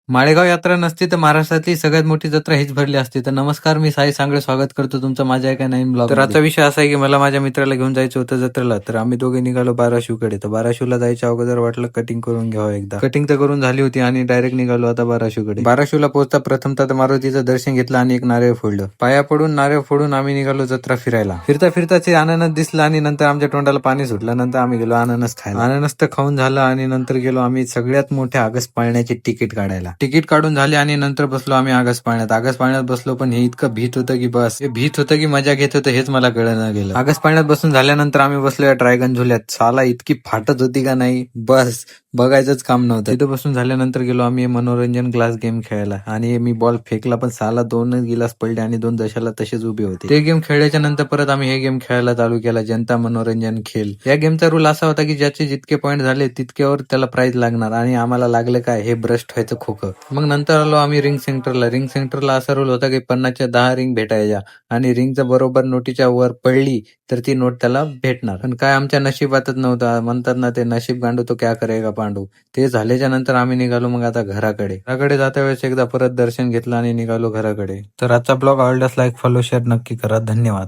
माळेगाव यात्रा नसती तर महाराष्ट्रातली सगळ्यात मोठी जत्रा हीच भरली असती. तर नमस्कार, मी साई सांगळे स्वागत करतो तुमचं माझ्या एका नवीन ब्लॉग. तर आजचा विषय असा आहे की मला माझ्या मित्राला घेऊन जायचं होतं जत्रेला. तर आम्ही दोघे निघालो बाराशिवकडे. तर बाराशिवला जायच्या अगोदर वाटलं कटिंग करून घ्यावं एकदा. कटिंग तर करून झाली होती आणि डायरेक्ट निघालो आता बाराशिवकडे. बाराशिवला पोहोचता प्रथमतः तर मारुतीचं दर्शन घेतलं आणि एक नारळ फोडलं. पाया पडून नारळ फोडून आम्ही निघालो जत्रा फिरायला. फिरता फिरताच अननस दिसला आणि नंतर आमच्या तोंडाला पाणी सुटलं. नंतर आम्ही गेलो अननस खायला. अननस तर खाऊन झालं आणि नंतर गेलो आम्ही सगळ्यात मोठ्या आगस पाळण्याची तिकीट काढायला. तिकीट काढून झाले आणि नंतर बसलो आम्ही आगस पाळण्यात बसलो. पण हे इतकं भीत होतं की बस, हे भीत होतं की मजा घेत होतं हेच मला कळलं गेलं. आगस पाळण्यात बसून झाल्यानंतर आम्ही बसलो या ड्रॅगन झुल्यात. साला इतकी फाटत होती का नाही, बस बघायचंच काम नव्हतं. तिथं बसून झाल्यानंतर गेलो आम्ही मनोरंजन ग्लास गेम खेळायला आणि मी बॉल फेकला पण साला 2 गिलास पडले आणि 2 जशाला तसेच उभे होते. ते गेम खेळल्याच्या नंतर परत आम्ही हे गेम खेळायला चालू केला, जनता मनोरंजन खेळ. या गेमचा रूल असा होता की ज्याचे जितके पॉईंट झाले तितक्यावर त्याला प्राइज लागणार आणि आम्हाला लागलं काय, हे ब्रश ठेवायचं खोकं. मग नंतर आलो आम्ही रिंग सेंटरला. रिंग सेंटरला असा रूल होता की 50च्या 10 रिंग भेटायच्या आणि रिंगचा बरोबर नोटीच्या वर पडली तर ती नोट त्याला भेटणार. पण काय आमच्या नशिबातच नव्हतं. म्हणतात ना ते नशीब गांडू तो क्या करेगा पांडू. ते झाल्याच्या नंतर आम्ही निघालो मग आता घराकडे जाता वेळेस एकदा परत दर्शन घेतलं आणि निघालो घराकडे. तर आजचा ब्लॉग आवडल्यास लाईक, फॉलो, शेअर नक्की करा. धन्यवाद.